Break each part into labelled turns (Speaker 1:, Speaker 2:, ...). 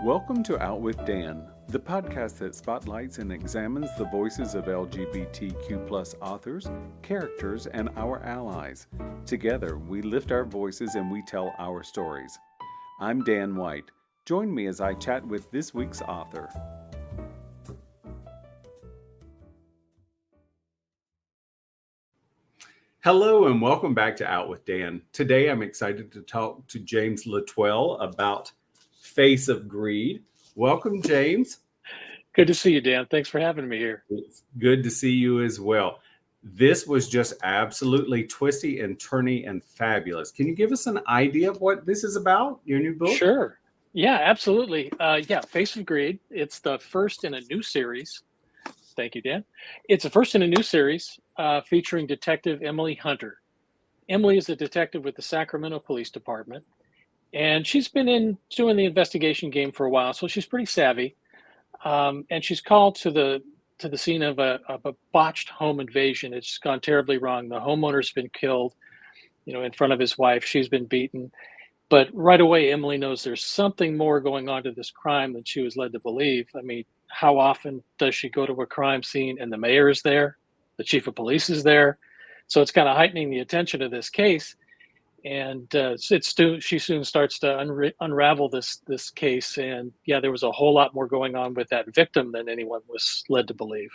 Speaker 1: Welcome to OutWithdan, the podcast that spotlights and examines the voices of LGBTQ+ authors, characters, and our allies. Together, we lift our voices and we tell our stories. I'm Dan White. Join me as I chat with this week's author. Hello and welcome back to OutWithdan. Today I'm excited to talk to JamesL'Etoile about Face of Greed. Welcome, James.
Speaker 2: Good to see you, Dan. Thanks for having me here.
Speaker 1: It's good to see you as well. This was just absolutely twisty and turny and fabulous. Can you give us an idea of what this is about, your new book?
Speaker 2: Sure. Yeah, absolutely. Face of Greed. It's the first in a new series. Thank you, Dan. It's the first in a new series featuring Detective Emily Hunter. Emily is a detective with the Sacramento Police Department, and she's been doing the investigation game for a while, so she's pretty savvy. And she's called to the scene of a botched home invasion. It's gone terribly wrong. The homeowner's been killed, in front of his wife. She's been beaten. But right away, Emily knows there's something more going on to this crime than she was led to believe. I mean, how often does she go to a crime scene and the mayor is there, the chief of police is there? So it's kind of heightening the attention of this case. And she soon starts to unravel this case. And yeah, there was a whole lot more going on with that victim than anyone was led to believe.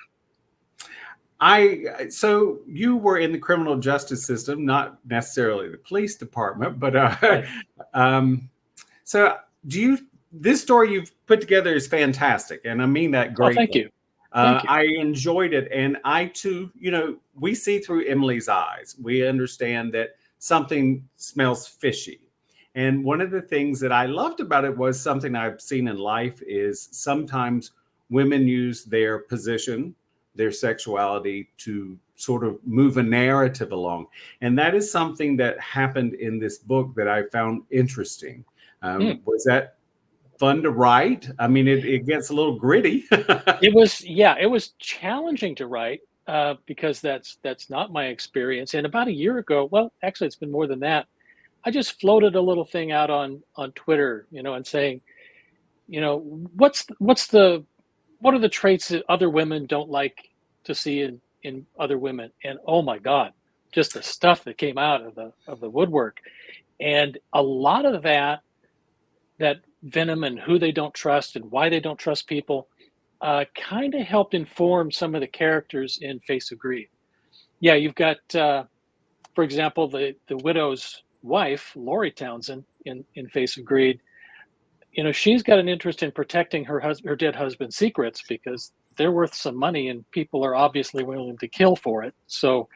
Speaker 1: So you were in the criminal justice system, not necessarily the police department, but
Speaker 2: Right.
Speaker 1: this story you've put together is fantastic, and I mean that greatly.
Speaker 2: Oh, thank you. Thank you.
Speaker 1: I enjoyed it, and I too, we see through Emily's eyes. We understand that something smells fishy. And one of the things that I loved about it was something I've seen in life is sometimes women use their position, their sexuality to sort of move a narrative along. And that is something that happened in this book that I found interesting. Was that fun to write? I mean, it gets a little gritty.
Speaker 2: It was challenging to write because that's not my experience. And about a year ago, well, actually, it's been more than that. I just floated a little thing out on Twitter, and saying, what are the traits that other women don't like to see in other women? And oh my God, just the stuff that came out of the woodwork, and a lot of that venom and who they don't trust and why they don't trust people kind of helped inform some of the characters in Face of Greed. Yeah, you've got, for example, the widow's wife, Lori Townsend, in Face of Greed. She's got an interest in protecting her dead husband's secrets because they're worth some money and people are obviously willing to kill for it. So,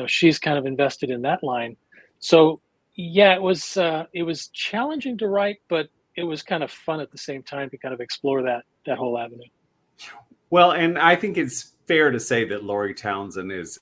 Speaker 2: she's kind of invested in that line. So, yeah, it was challenging to write, but it was kind of fun at the same time to kind of explore that whole avenue.
Speaker 1: Well, and I think it's fair to say that Lori Townsend is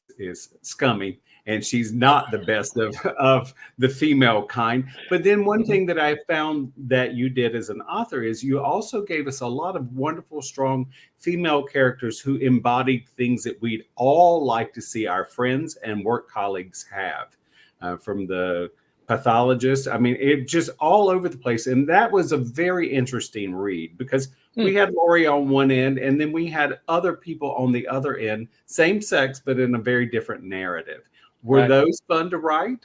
Speaker 1: scummy, and she's not the best of the female kind. But then one thing that I found that you did as an author is you also gave us a lot of wonderful, strong female characters who embodied things that we'd all like to see our friends and work colleagues have, from the pathologist. I mean, it just all over the place. And that was a very interesting read because we had Lori on one end and then we had other people on the other end, same sex, but in a very different narrative. Were those fun to write?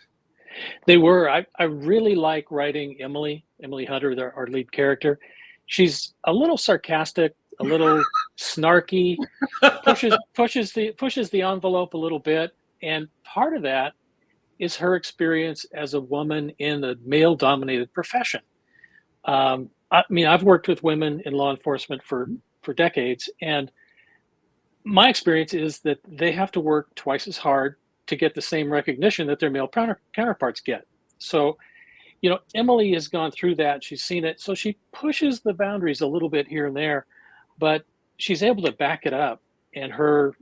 Speaker 2: They were. I really like writing Emily Hunter, our lead character. She's a little sarcastic, a little snarky, pushes the envelope a little bit. And part of that is her experience as a woman in a male-dominated profession. I mean, I've worked with women in law enforcement for decades, and my experience is that they have to work twice as hard to get the same recognition that their male counterparts get. So, Emily has gone through that. She's seen it. So she pushes the boundaries a little bit here and there, but she's able to back it up. And her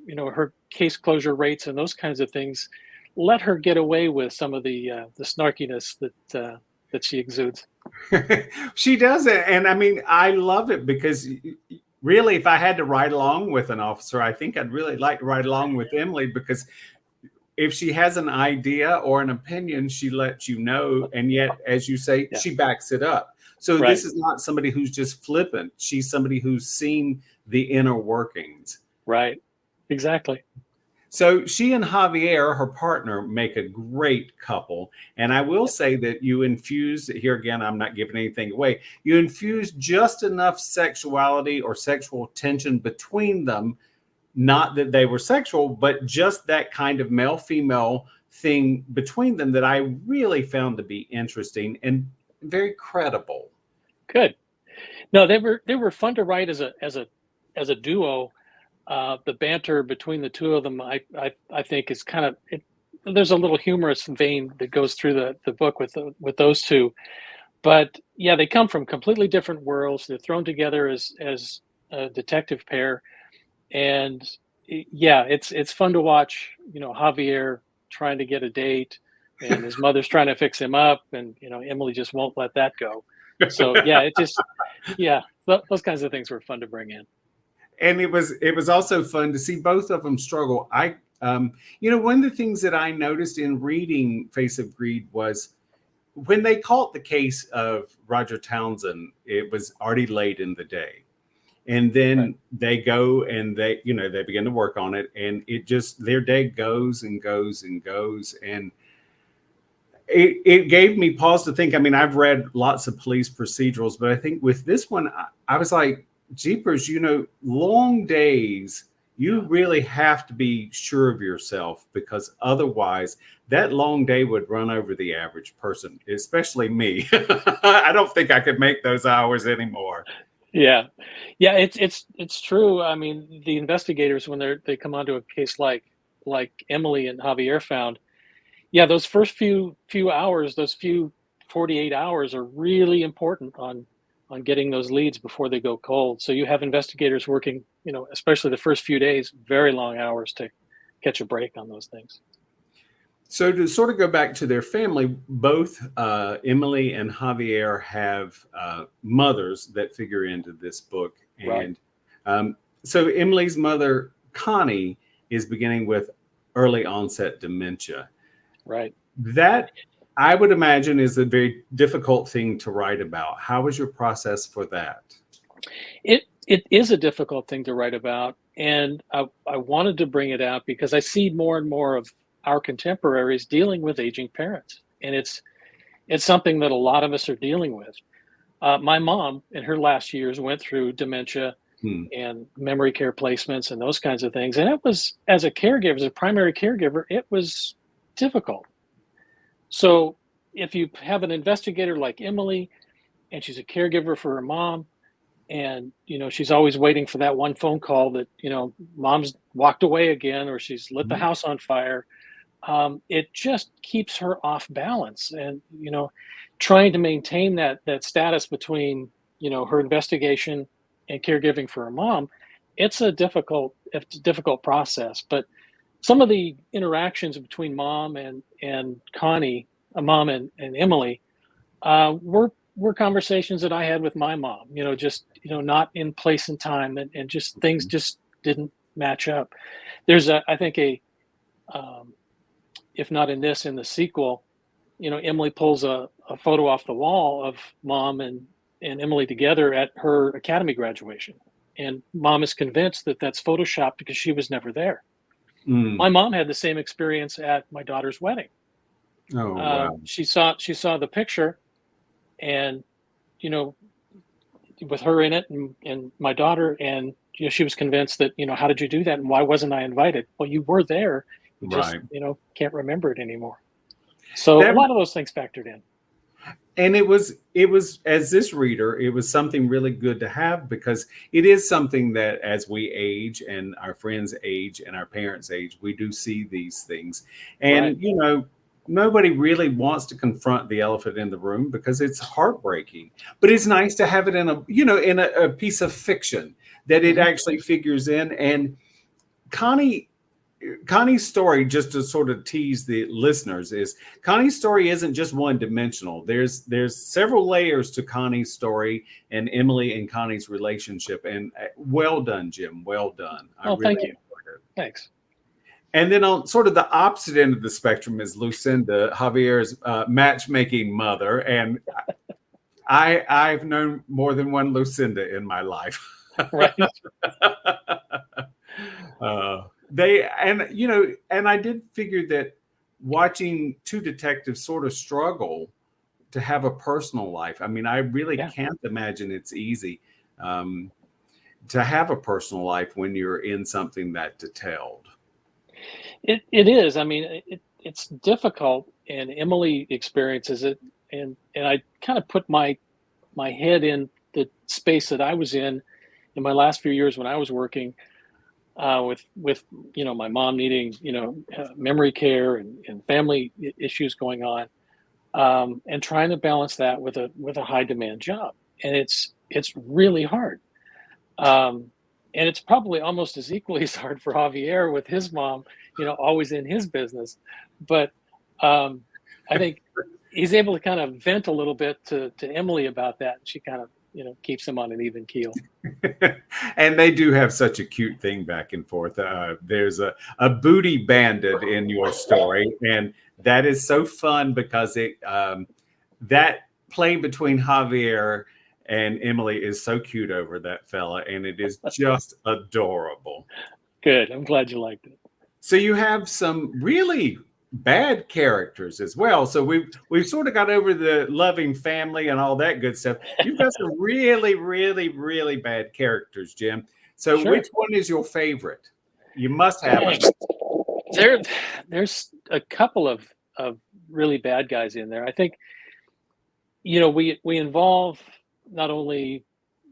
Speaker 2: case closure rates and those kinds of things let her get away with some of the snarkiness that she exudes.
Speaker 1: She does it. And I mean, I love it because really, if I had to ride along with an officer, I think I'd really like to ride along with Emily because if she has an idea or an opinion, she lets you know. And yet, as you say, she backs it up. So
Speaker 2: Right.
Speaker 1: this is not somebody who's just flippant. She's somebody who's seen the inner workings.
Speaker 2: Right. Exactly.
Speaker 1: So she and Javier, her partner, make a great couple. And I will
Speaker 2: Yep.
Speaker 1: say that you infuse, here again, I'm not giving anything away, you infuse just enough sexuality or sexual tension between them. Not that they were sexual, but just that kind of male female thing between them that I really found to be interesting and very credible.
Speaker 2: Good. No, they were fun to write as a duo. The banter between the two of them, I think, is kind of it. There's a little humorous vein that goes through the book with those two. But yeah, they come from completely different worlds. They're thrown together as a detective pair, and yeah, it's fun to watch. Javier trying to get a date, and his mother's trying to fix him up, and Emily just won't let that go. So yeah, yeah, those kinds of things were fun to bring in.
Speaker 1: And it was also fun to see both of them struggle. One of the things that I noticed in reading Face of Greed was when they caught the case of Roger Townsend, it was already late in the day. And
Speaker 2: Right.
Speaker 1: then they go and they begin to work on it, and it just their day goes and goes and goes. And it gave me pause to think. I mean, I've read lots of police procedurals, but I think with this one, I was like, jeepers, long days, you
Speaker 2: Yeah.
Speaker 1: really have to be sure of yourself, because otherwise that long day would run over the average person, especially me. I don't think I could make those hours anymore.
Speaker 2: Yeah. Yeah, it's true. I mean, the investigators when they come onto a case like Emily and Javier found, yeah, those first few hours, those few 48 hours are really important on getting those leads before they go cold. So you have investigators working, especially the first few days, very long hours to catch a break on those things.
Speaker 1: So to sort of go back to their family, both Emily and Javier have mothers that figure into this book.
Speaker 2: Right.
Speaker 1: And so Emily's mother, Connie, is beginning with early onset dementia.
Speaker 2: Right.
Speaker 1: That, I would imagine, is a very difficult thing to write about. How was your process for that?
Speaker 2: It is a difficult thing to write about, and I wanted to bring it out because I see more and more of our contemporaries dealing with aging parents, and it's something that a lot of us are dealing with. My mom, in her last years, went through dementia
Speaker 1: Hmm.
Speaker 2: and memory care placements and those kinds of things, and it was as a caregiver, as a primary caregiver, it was difficult. So if you have an investigator like Emily, and she's a caregiver for her mom, and she's always waiting for that one phone call that mom's walked away again or she's lit the
Speaker 1: Mhm.
Speaker 2: house on fire. It just keeps her off balance, and trying to maintain that status between her investigation and caregiving for her mom. It's a difficult process, but some of the interactions between mom and Connie, mom and Emily, were conversations that I had with my mom, just, not in place and time, and just things just didn't match up. There's I think um, if not in this, in the sequel, Emily pulls a photo off the wall of mom and Emily together at her academy graduation. And mom is convinced that that's Photoshopped because she was never there.
Speaker 1: Mm.
Speaker 2: My mom had the same experience at my daughter's wedding.
Speaker 1: Oh, wow.
Speaker 2: She saw the picture, and you know with her in it, and my daughter, and she was convinced that, how did you do that and why wasn't I invited? Well, you were there, you just
Speaker 1: Right.
Speaker 2: can't remember it anymore. So a
Speaker 1: That
Speaker 2: lot of those things factored in.
Speaker 1: and it was as this reader, it was something really good to have, because it is something that as we age and our friends age and our parents age, we do see these things.
Speaker 2: Right.
Speaker 1: And nobody really wants to confront the elephant in the room because it's heartbreaking. But it's nice to have it in a piece of fiction that it
Speaker 2: Hmm.
Speaker 1: actually figures in. And Connie Connie's story, just to sort of tease the listeners, is Connie's story isn't just one dimensional. There's several layers to Connie's story and Emily and Connie's relationship. And well done, Jim. Well done. I
Speaker 2: Oh,
Speaker 1: really
Speaker 2: thank you.
Speaker 1: enjoyed it.
Speaker 2: Thanks.
Speaker 1: And then on sort of the opposite end of the spectrum is Lucinda, Javier's matchmaking mother. And I've known more than one Lucinda in my life.
Speaker 2: Right.
Speaker 1: They and you know, and I did figure that watching two detectives sort of struggle to have a personal life. I mean, I really
Speaker 2: Yeah.
Speaker 1: can't imagine it's easy um, to have a personal life when you're in something that detailed.
Speaker 2: It is. I mean, it's difficult, and Emily experiences it, and I kind of put my head in the space that I was in my last few years when I was working with my mom needing memory care and family issues going on, and trying to balance that with a high demand job, and it's really hard. Um, and it's probably almost as equally as hard for Javier with his mom, always in his business. But um, I think he's able to kind of vent a little bit to Emily about that. And she kind of, keeps him on an even keel.
Speaker 1: And they do have such a cute thing back and forth. There's a booty bandit in your story, and that is so fun because that play between Javier and Emily is so cute over that fella, and it is just adorable.
Speaker 2: Good. I'm glad you liked it.
Speaker 1: So you have some really bad characters as well. So we've sort of got over the loving family and all that good stuff. You've got some really, really, really bad characters, Jim. So
Speaker 2: Sure.
Speaker 1: which one is your favorite? You must have a
Speaker 2: There, there's a couple of really bad guys in there. I think we involve not only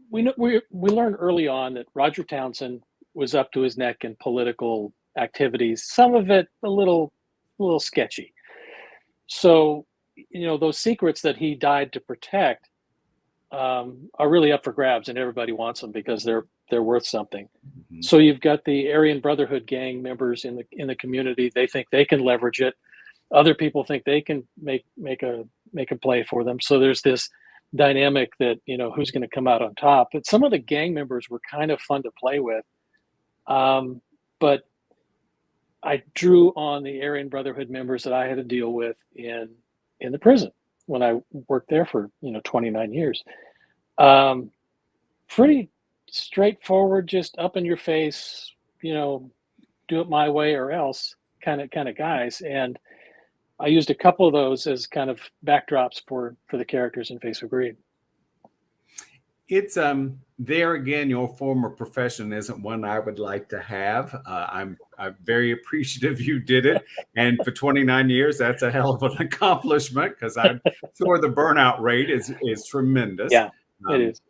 Speaker 2: we learned early on that Roger Townsend was up to his neck in political activities. Some of it a little sketchy. So those secrets that he died to protect are really up for grabs, and everybody wants them because they're worth something.
Speaker 1: Mhm.
Speaker 2: So you've got the Aryan Brotherhood gang members in the community. They think they can leverage it. Other people think they can make a play for them. So there's this dynamic that who's going to come out on top. But some of the gang members were kind of fun to play with. But I drew on the Aryan Brotherhood members that I had to deal with in the prison when I worked there for 29 years. Um, Pretty straightforward, just up in your face, do it my way or else kind of guys. And I used a couple of those as kind of backdrops for the characters in Face of Greed.
Speaker 1: It's there again, your former profession isn't one I would like to have. I'm very appreciative you did it. And for 29 years, that's a hell of an accomplishment because I'm sure the burnout rate is tremendous.
Speaker 2: Yeah, it
Speaker 1: Um,
Speaker 2: is.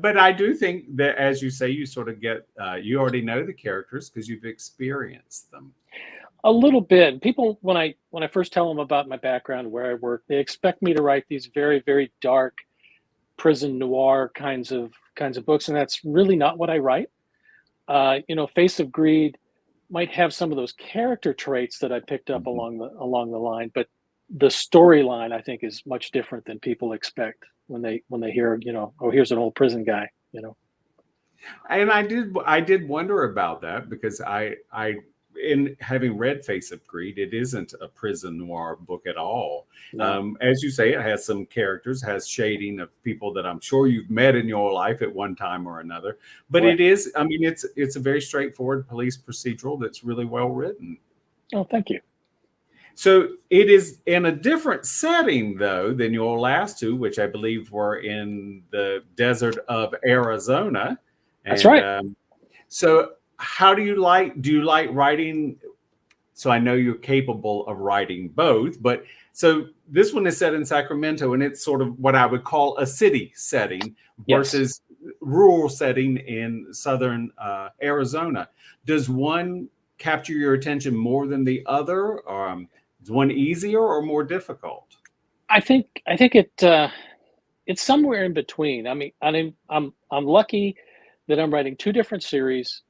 Speaker 1: but I do think that, as you say, you sort of get, you already know the characters because you've experienced them.
Speaker 2: A little bit. People, when I first tell them about my background, where I work, they expect me to write these very, very dark prison noir kinds of books, and that's really not what I write. Face of Greed might have some of those character traits that I picked up
Speaker 1: Mhm.
Speaker 2: along the line, but the storyline I think is much different than people expect when they hear, oh, here's an old prison guy.
Speaker 1: And I did wonder about that because I in having read Face of Greed, it isn't a prison noir book at all.
Speaker 2: No.
Speaker 1: As you say, it has some characters, has shading of people that I'm sure you've met in your life at one time or another. But it
Speaker 2: Correct.
Speaker 1: is, I mean, it's a very straightforward police procedural that's really well written.
Speaker 2: Oh, thank you.
Speaker 1: So it is in a different setting, though, than your last two, which I believe were in the desert of Arizona.
Speaker 2: That's
Speaker 1: And
Speaker 2: right.
Speaker 1: so, how do you like writing? So I know you're capable of writing both, but so this one is set in Sacramento, and it's sort of what I would call a city setting
Speaker 2: Yes.
Speaker 1: versus rural setting in southern Arizona. Does one capture your attention more than the other? Is one easier or more difficult?
Speaker 2: I think it's somewhere in between. I mean, I'm lucky that I'm writing two different series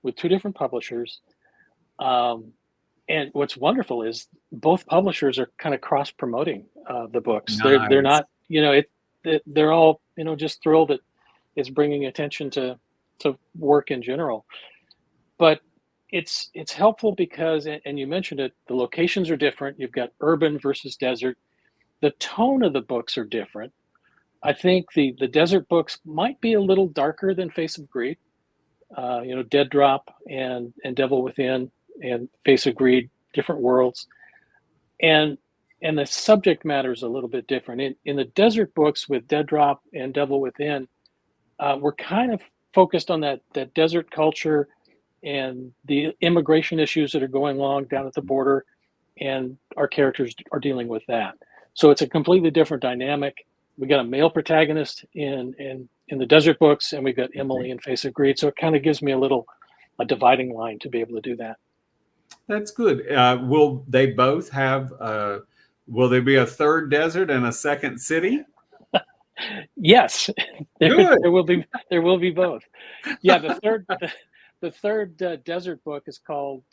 Speaker 2: with two different publishers. Um, and what's wonderful is both publishers are kind of cross promoting the books. They're
Speaker 1: Nice.
Speaker 2: not, they're all just thrilled that it's bringing attention to work in general. But it's helpful because, and you mentioned it, the locations are different. You've got urban versus desert. The tone of the books are different. I think the desert books might be a little darker than Face of Greed. Dead Drop and Devil Within and Face of Greed, different worlds, and the subject matter is a little bit different. In the desert books with Dead Drop and Devil Within, we're kind of focused on that desert culture and the immigration issues that are going on down at the border, and our characters are dealing with that. So it's a completely different dynamic. We got a male protagonist in the desert books, and we've got Emily in Face of Greed. So it kind of gives me a dividing line to be able to do that.
Speaker 1: That's good. Will they both have? Will there be a third desert and a second city?
Speaker 2: Yes,
Speaker 1: Good.
Speaker 2: there will be both. Yeah, the third desert book is called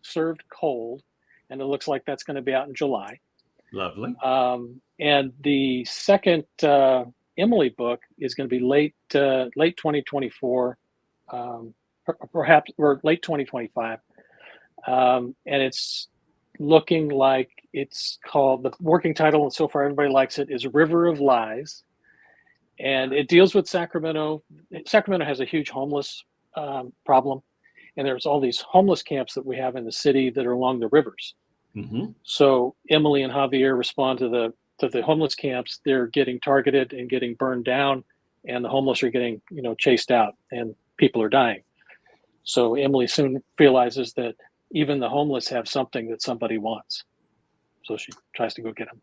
Speaker 2: Served Cold, and it looks like that's going to be out in July.
Speaker 1: Lovely.
Speaker 2: And the second Emily book is going to be late 2024, perhaps, or late 2025. And it's looking like it's called, the working title, and so far everybody likes it, is River of Lies. And it deals with Sacramento. Sacramento has a huge homeless problem. And there's all these homeless camps that we have in the city that are along the rivers.
Speaker 1: Mm-hmm.
Speaker 2: So Emily and Javier respond to the homeless camps. They're getting targeted and getting burned down, and the homeless are getting chased out, and people are dying. So Emily soon realizes that even the homeless have something that somebody wants. So she tries to go get them.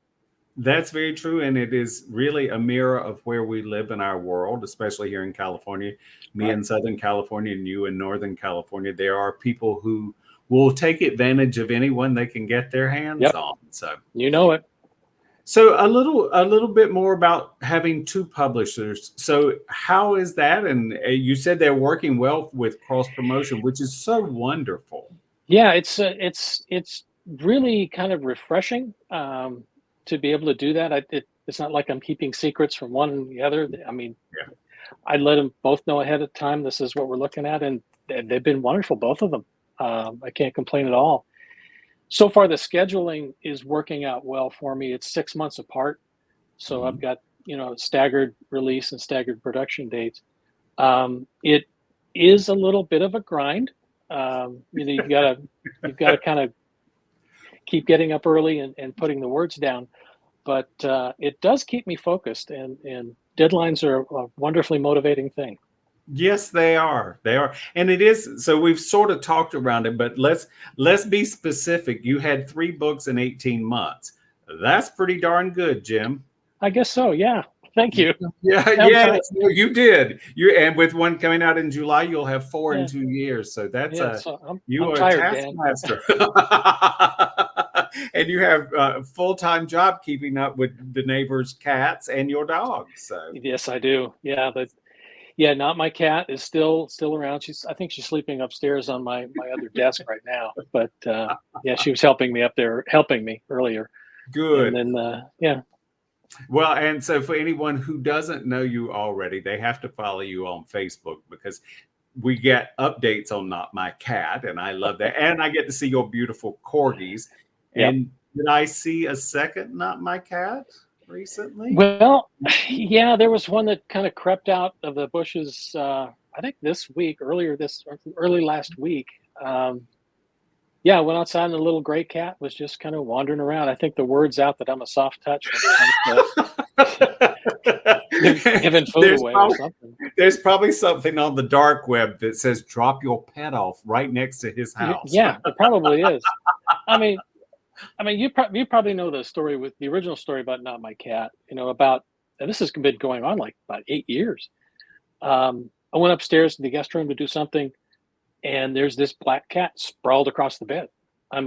Speaker 1: That's very true. And it is really a mirror of where we live in our world, especially here in California. Me in Southern California and you in Northern California. There are people who will take advantage of anyone they can get their hands on. So
Speaker 2: you know it.
Speaker 1: So a little bit more about having two publishers. So how is that? And you said they're working well with cross promotion, which is so wonderful.
Speaker 2: Yeah, it's really kind of refreshing to be able to do that. It's not like I'm keeping secrets from one and the other. I mean, I let them both know ahead of time this is what we're looking at, and they've been wonderful, both of them. I can't complain at all. So far, the scheduling is working out well for me. It's 6 months apart, so I've got staggered release and staggered production dates. It is a little bit of a grind. You've got to kind of keep getting up early and putting the words down, but it does keep me focused, and deadlines are a wonderfully motivating thing.
Speaker 1: Yes, they are. They are. And it is. So we've sort of talked around it, but let's be specific. You had 3 books in 18 months. That's pretty darn good, Jim.
Speaker 2: I guess so. Yeah. Thank you.
Speaker 1: Yes, you did. And with one coming out in July, you'll have 4 in 2 years. So that's
Speaker 2: I'm
Speaker 1: are
Speaker 2: tired,
Speaker 1: a taskmaster. And you have a full-time job keeping up with the neighbors' cats and your dogs. So
Speaker 2: yes, I do. Yeah, but Not My Cat is still around. I think she's sleeping upstairs on my other desk right now. But she was helping me earlier.
Speaker 1: Good.
Speaker 2: And then
Speaker 1: Well, and so for anyone who doesn't know you already, they have to follow you on Facebook, because we get updates on Not My Cat, and I love that. And I get to see your beautiful corgis. And did I see a second Not My Cat recently?
Speaker 2: Well, yeah, there was one that kind of crept out of the bushes. I think early last week. I went outside, and the little gray cat was just kind of wandering around. I think the word's out that I'm a soft touch. Giving food away or something.
Speaker 1: There's probably something on the dark web that says drop your pet off right next to his house.
Speaker 2: Yeah, it probably is. I mean, you probably know the story, with the original story about Not My Cat. And this has been going on like about 8 years. I went upstairs to the guest room to do something, and there's this black cat sprawled across the bed. And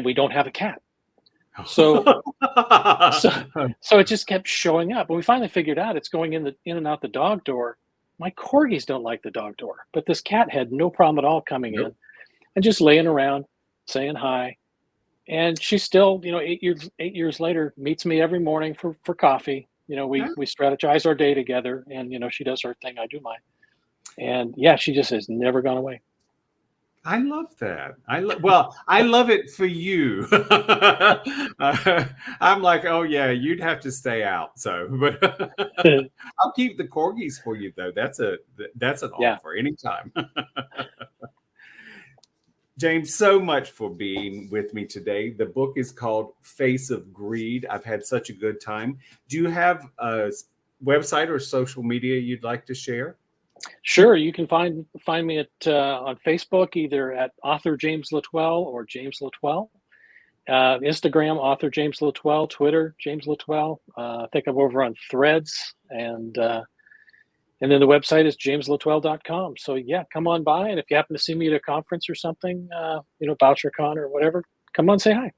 Speaker 2: we don't have a cat. So it just kept showing up. And we finally figured out it's going in and out the dog door. My corgis don't like the dog door, but this cat had no problem at all coming in and just laying around, saying hi. And she's still, 8 years later, meets me every morning for coffee. We strategize our day together, and she does her thing, I do mine. And she just has never gone away.
Speaker 1: I love that. Well, I love it for you. I'm like, oh yeah, you'd have to stay out. So, but I'll keep the corgis for you though. That's an
Speaker 2: Yeah.
Speaker 1: offer anytime. James, so much for being with me today. The book is called Face of Greed. I've had such a good time. Do you have a website or social media you'd like to share?
Speaker 2: Sure, you can find me at on Facebook, either at author James L'Etoile or James L'Etoile. Instagram, author James L'Etoile. Twitter, James L'Etoile. I think I'm over on Threads, and then the website is JamesL'Etoile.com. So yeah, come on by, and if you happen to see me at a conference or something, BoucherCon or whatever, come on, say hi.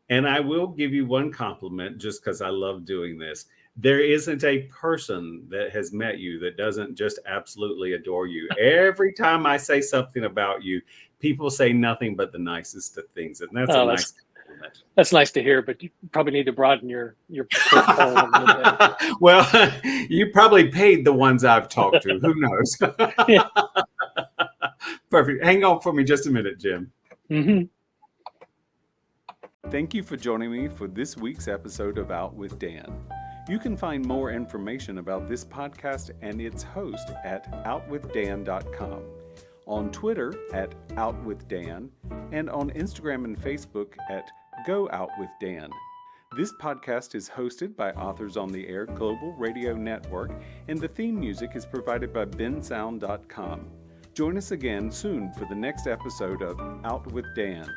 Speaker 1: And I will give you one compliment just because I love doing this. There isn't a person that has met you that doesn't just absolutely adore you. Every time I say something about you, people say nothing but the nicest of things. And that's a
Speaker 2: Oh,
Speaker 1: nice compliment.
Speaker 2: that's nice to hear, but you probably need to broaden your portfolio a little bit.
Speaker 1: Well, you probably paid the ones I've talked to. Who knows?
Speaker 2: Yeah.
Speaker 1: Perfect. Hang on for me just a minute, Jim.
Speaker 2: Mm-hmm.
Speaker 1: Thank you for joining me for this week's episode of Out with Dan. You can find more information about this podcast and its host at OutWithdan.com, on Twitter at OutWithDan, and on Instagram and Facebook at GoOutWithDan. This podcast is hosted by Authors on the Air Global Radio Network, and the theme music is provided by bensound.com. Join us again soon for the next episode of Out with Dan.